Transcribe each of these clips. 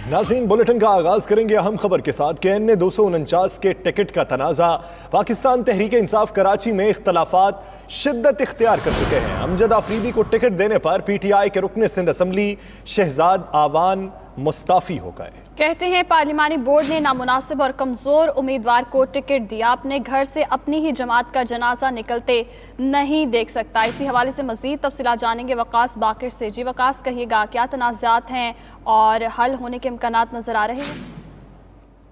ناظرین بلیٹن کا آغاز کریں گے اہم خبر کے ساتھ کہ NA-249 کے ٹکٹ کا تنازع۔ پاکستان تحریک انصاف کراچی میں اختلافات شدت اختیار کر چکے ہیں۔ امجد آفریدی کو ٹکٹ دینے پر PTI کے رکن سندھ اسمبلی شہزاد آوان مستعفی ہو گئے۔ کہتے ہیں پارلیمانی بورڈ نے نامناسب اور کمزور امیدوار کو ٹکٹ دیا، اپنے گھر سے اپنی ہی جماعت کا جنازہ نکلتے نہیں دیکھ سکتا۔ اسی حوالے سے مزید تفصیلات جانیں گے وقاص باقر سے۔ جی وقاص، کہیے گا کیا تنازعات ہیں اور حل ہونے کے امکانات نظر آ رہے ہیں؟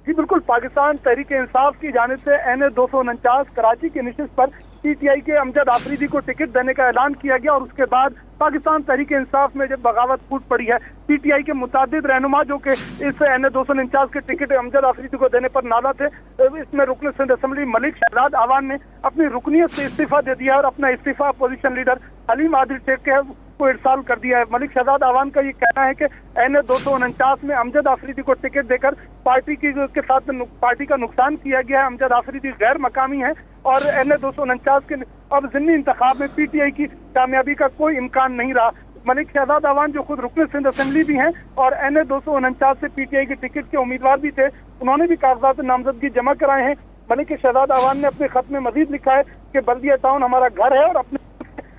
جی بالکل، پاکستان تحریک انصاف کی جانب سے NA-249 کراچی کی نشست پر PTI کے امجد آفریدی کو ٹکٹ دینے کا اعلان کیا گیا، اور اس کے بعد پاکستان تحریک انصاف میں جب بغاوت پھوٹ پڑی ہے۔ PTI کے متعدد رہنما جو کہ اس NA-249 کے ٹکٹ امجد آفریدی کو دینے پر نالا تھے، اس میں رکن سندھ اسمبلی ملک شہزاد آوان نے اپنی رکنیت سے استعفیٰ دے دیا اور اپنا استعفیٰ اپوزیشن لیڈر حلیم عادل شیخ کے کو ارسال کر دیا ہے۔ ملک شہزاد آوان کا یہ کہنا ہے کہ NA-249 میں امجد آفریدی کو ٹکٹ دے کر پارٹی کے ساتھ پارٹی کا نقصان کیا گیا ہے۔ امجد آفریدی غیر مقامی ہے اور NA-249 کے اب ضمنی انتخاب میں PTI کی کامیابی کا کوئی امکان نہیں رہا۔ ملک شہزاد آوان جو خود رکن سندھ اسمبلی بھی ہیں اور NA-249 سے PTI کے ٹکٹ کے امیدوار بھی تھے، انہوں نے بھی کاغذات نامزدگی جمع کرائے ہیں۔ ملک شہزاد آوان نے اپنے خط میں مزید لکھا ہے کہ بلدیہ ٹاؤن ہمارا گھر ہے اور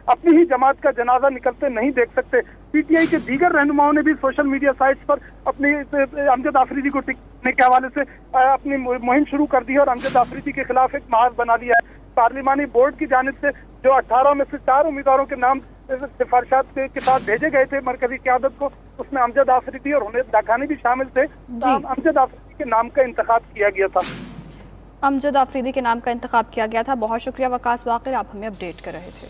اپنی ہی جماعت کا جنازہ نکلتے نہیں دیکھ سکتے۔ PTI کے دیگر رہنماؤں نے بھی سوشل میڈیا سائٹس پر اپنی امجد آفریدی کو ٹکٹ دینے کے حوالے سے اپنی مہم شروع کر دی ہے اور امجد آفریدی کے خلاف ایک محاذ بنا لیا ہے۔ پارلیمانی بورڈ کی جانب سے جو 18 میں سے 4 امیدواروں کے نام سفارشات کے ساتھ بھیجے گئے تھے مرکزی قیادت کو، اس میں امجد آفریدی اور حنید داکھانی بھی شامل تھے۔ امجد آفریدی کے نام کا انتخاب کیا گیا تھا۔ امجد آفریدی کے نام کا انتخاب کیا گیا تھا۔ بہت شکریہ وقاص باقر، آپ ہمیں اپڈیٹ کر رہے تھے۔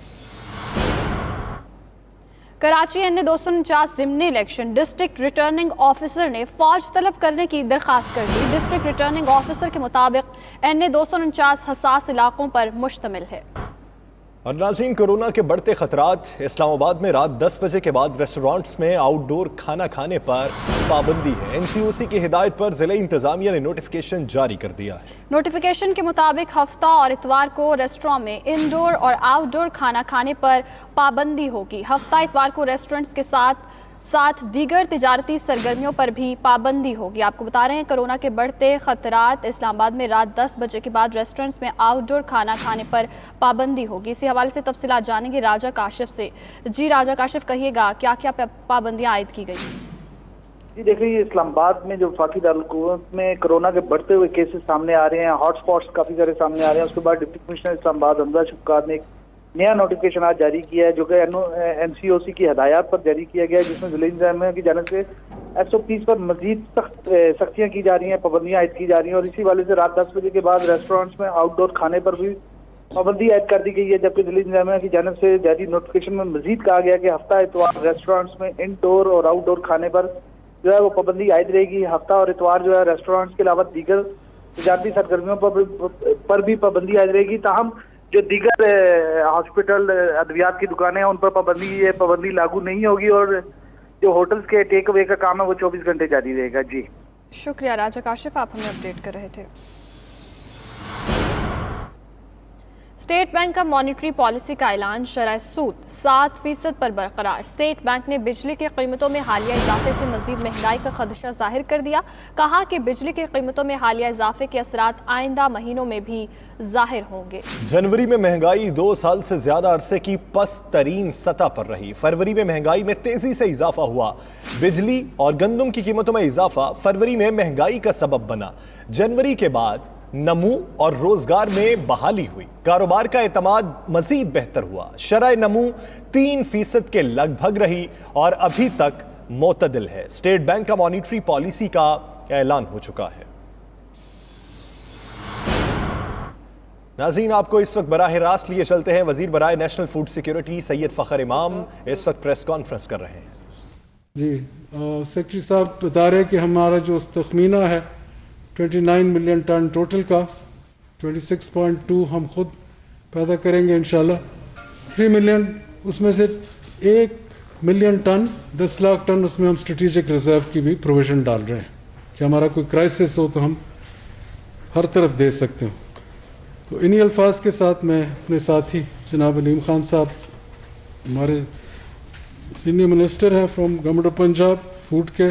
کراچی NA-249 ضمنی الیکشن، ڈسٹرکٹ ریٹرننگ آفیسر نے فوج طلب کرنے کی درخواست کر دی۔ ڈسٹرکٹ ریٹرننگ آفیسر کے مطابق NA-249 حساس علاقوں پر مشتمل ہے۔ اور ناظرین، کورونا کے بڑھتے خطرات، اسلام آباد میں رات 10 بجے کے بعد ریسٹورانٹس میں آؤٹ ڈور کھانا کھانے پر پابندی ہے۔ NCOC کی ہدایت پر ضلع انتظامیہ نے نوٹیفیکیشن جاری کر دیا ہے۔ نوٹیفیکیشن کے مطابق ہفتہ اور اتوار کو ریسٹوران میں انڈور اور آؤٹ ڈور کھانا کھانے پر پابندی ہوگی۔ ہفتہ اتوار کو ریسٹورنٹس کے ساتھ دیگر تجارتی سرگرمیوں پر بھی پابندی ہوگی۔ آپ کو بتا رہے ہیں کورونا کے بڑھتے خطرات، اسلام آباد میں رات 10 بجے کے بعد ریسٹورنٹس میں آؤٹ ڈور کھانا کھانے پر پابندی ہوگی۔ اسی حوالے سے تفصیلات جانیں گے راجہ کاشف سے۔ جی راجہ کاشف، کہیے گا کیا کیا پابندیاں عائد کی گئی؟ جی دیکھیے، اسلام آباد میں جو وفاقی دارالحکومت میں کورونا کے بڑھتے ہوئے کیسز سامنے آ رہے ہیں، ہاٹ سپاٹس کافی سارے سامنے آ رہے ہیں، اس کے بعد ڈپٹی کمشنر اسلام آباد حمزہ شفقات نے ایک نیا نوٹیفیکیشن آج جاری کیا ہے جو کہ NCOC کی ہدایات پر جاری کیا گیا ہے، جس میں ضلع انتظامیہ کی جانب سے SOPs پر مزید سختیاں کی جا رہی ہیں، پابندیاں عائد کی جا رہی ہیں، اور اسی والے سے رات 10 بجے کے بعد ریسٹورینٹس میں آؤٹ ڈور کھانے پر بھی پابندی عائد کر دی گئی ہے، جبکہ ضلع انتظامیہ کی جانب سے جاری نوٹیفیکیشن میں مزید کہا گیا کہ ہفتہ اتوار ریسٹورینٹس میں انڈور اور آؤٹ ڈور کھانے پر جو ہے وہ پابندی عائد رہے گی۔ ہفتہ اور اتوار جو ہے ریسٹورینٹس کے علاوہ دیگر تجارتی سرگرمیوں پر بھی پابندی عائد رہے گی، تاہم جو دیگر ہاسپٹل ادویات کی دکانیں ہیں ان پر پابندی لاگو نہیں ہوگی، اور جو ہوٹلز کے ٹیک اوے کا کام ہے وہ 24 گھنٹے جاری رہے گا۔ جی شکریہ راجہ کاشف، آپ ہمیں اپڈیٹ کر رہے تھے۔ اسٹیٹ بینک کا مانیٹری پالیسی کا اعلان، شرح سود 7% پر برقرار۔ اسٹیٹ بینک نے بجلی کی قیمتوں میں حالیہ اضافے سے مزید مہنگائی کا خدشہ ظاہر کر دیا۔ کہا کہ بجلی کی قیمتوں میں حالیہ اضافے کے اثرات آئندہ مہینوں میں بھی ظاہر ہوں گے۔ جنوری میں مہنگائی 2 سال سے زیادہ عرصے کی پست ترین سطح پر رہی۔ فروری میں مہنگائی میں تیزی سے اضافہ ہوا۔ بجلی اور گندم کی قیمتوں میں اضافہ فروری میں مہنگائی کا سبب بنا۔ جنوری کے بعد نمو اور روزگار میں بحالی ہوئی، کاروبار کا اعتماد مزید بہتر ہوا۔ شرح نمو 3% کے لگ بھگ رہی اور ابھی تک معتدل ہے۔ اسٹیٹ بینک کا مانیٹری پالیسی کا اعلان ہو چکا ہے۔ ناظرین، آپ کو اس وقت براہ راست لیے چلتے ہیں۔ وزیر برائے نیشنل فوڈ سیکیورٹی سید فخر امام اس وقت پریس کانفرنس کر رہے ہیں۔ جی سیکرٹری صاحب بتا رہے کہ ہمارا جو تخمینہ ہے 29 ملین ٹن ٹوٹل کا، 26.2 ہم خود پیدا کریں گے انشاءاللہ۔ 3 ملین اس میں سے 1 ملین ٹن 10 لاکھ ٹن اس میں ہم اسٹریٹجک ریزرو کی بھی پروویژن ڈال رہے ہیں کہ ہمارا کوئی کرائسس ہو تو ہم ہر طرف دے سکتے ہوں۔ تو انہی الفاظ کے ساتھ میں اپنے ساتھی جناب علیم خان صاحب ہمارے سینئر منسٹر ہیں from government of Punjab food کے،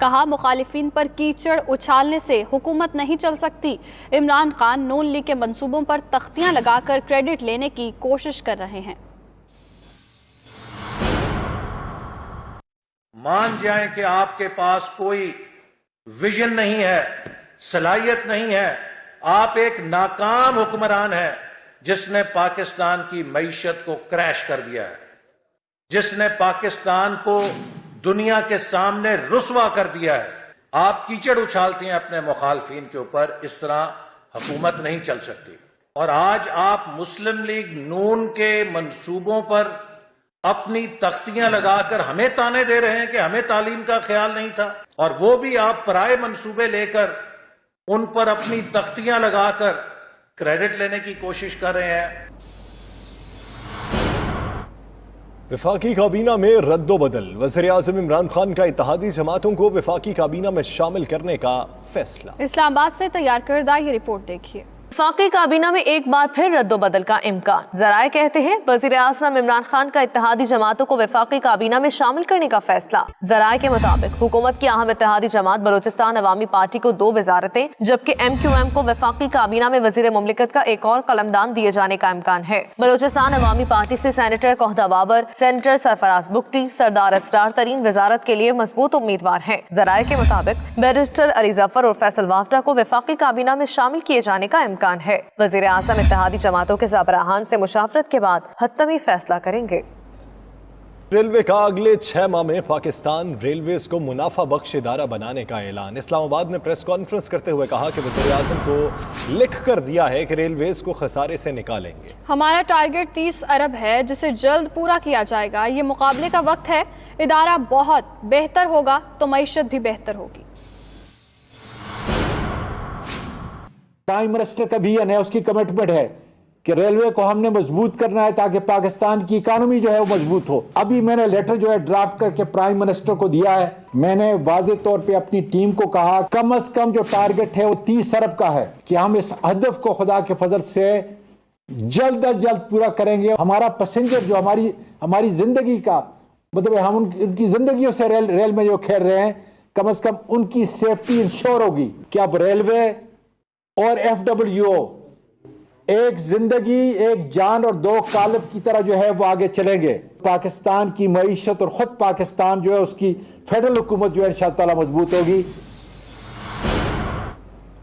کہا مخالفین پر کیچڑ اچھالنے سے حکومت نہیں چل سکتی. عمران خان نون لیگ کے منصوبوں پر تختیاں لگا کر کریڈٹ لینے کی کوشش کر رہے ہیں. مان جائیں کہ آپ کے پاس کوئی ویژن نہیں ہے، صلاحیت نہیں ہے، آپ ایک ناکام حکمران ہیں جس نے پاکستان کی معیشت کو کریش کر دیا ہے، جس نے پاکستان کو دنیا کے سامنے رسوا کر دیا ہے. آپ کیچڑ اچھالتی ہیں اپنے مخالفین کے اوپر، اس طرح حکومت نہیں چل سکتی. اور آج آپ مسلم لیگ نون کے منصوبوں پر اپنی تختیاں لگا کر ہمیں تانے دے رہے ہیں کہ ہمیں تعلیم کا خیال نہیں تھا، اور وہ بھی آپ پرائے منصوبے لے کر ان پر اپنی تختیاں لگا کر کریڈٹ لینے کی کوشش کر رہے ہیں. وفاقی کابینہ میں رد و بدل. وزیر اعظم عمران خان کا اتحادی جماعتوں کو وفاقی کابینہ میں شامل کرنے کا فیصلہ. اسلام آباد سے تیار کردہ یہ رپورٹ دیکھیے. وفاقی کابینہ میں ایک بار پھر رد و بدل کا امکان. ذرائع کہتے ہیں وزیر اعظم عمران خان کا اتحادی جماعتوں کو وفاقی کابینہ میں شامل کرنے کا فیصلہ. ذرائع کے مطابق حکومت کی اہم اتحادی جماعت بلوچستان عوامی پارٹی کو 2 وزارتیں جبکہ MQM کو وفاقی کابینہ میں وزیر مملکت کا ایک اور قلمدان دیے جانے کا امکان ہے. بلوچستان عوامی پارٹی سے سینیٹر کوہدہ بابر، سینیٹر سرفراز بگٹی، سردار اسرار ترین وزارت کے لیے مضبوط امیدوار ہیں. ذرائع کے مطابق بیرسٹر علی ظفر اور فیصل وافڈا کو وفاقی کابینہ میں شامل کیے جانے کا امکان ہے. وزیر اعظم اتحادی جماعتوں کے سربراہان سے مشاورت کے بعد حتمی فیصلہ کریں گے. ریلوے کا اگلے 6 ماہ میں پاکستان ریلویز کو منافع بخش ادارہ بنانے کا اعلان. اسلام آباد میں پریس کانفرنس کرتے ہوئے کہا کہ وزیر اعظم کو لکھ کر دیا ہے کہ ریلویز کو خسارے سے نکالیں گے. ہمارا ٹارگٹ 30 ارب ہے جسے جلد پورا کیا جائے گا. یہ مقابلے کا وقت ہے. ادارہ بہت بہتر ہوگا تو معیشت بھی بہتر ہوگی. پرائم منسٹر کا بھی اس کی کمٹمنٹ ہے کہ ریلوے کو ہم نے مضبوط کرنا ہے تاکہ پاکستان کی اکانومی جو ہے وہ مضبوط ہو. ابھی میں نے لیٹر جو ہے ڈرافٹ کر کے پرائم منسٹر کو دیا ہے. میں نے واضح طور پہ اپنی ٹیم کو کہا کم از کم جو ٹارگٹ ہے وہ 30 ارب کا ہے کہ ہم اس ہدف کو خدا کے فضل سے جلد از جلد پورا کریں گے. ہمارا پیسنجر جو ہماری زندگی کا مطلب ہم ان کی زندگیوں سے ریل میں جو کھیل رہے ہیں کم از کم ان کی سیفٹی انشور ہوگی کہ اب ریلوے اور FWO ایک زندگی، ایک جان اور 2 قالب کی طرح جو ہے وہ آگے چلیں گے. پاکستان کی معیشت اور خود پاکستان جو ہے اس کی فیڈرل حکومت جو ہے انشاءاللہ مضبوط ہوگی.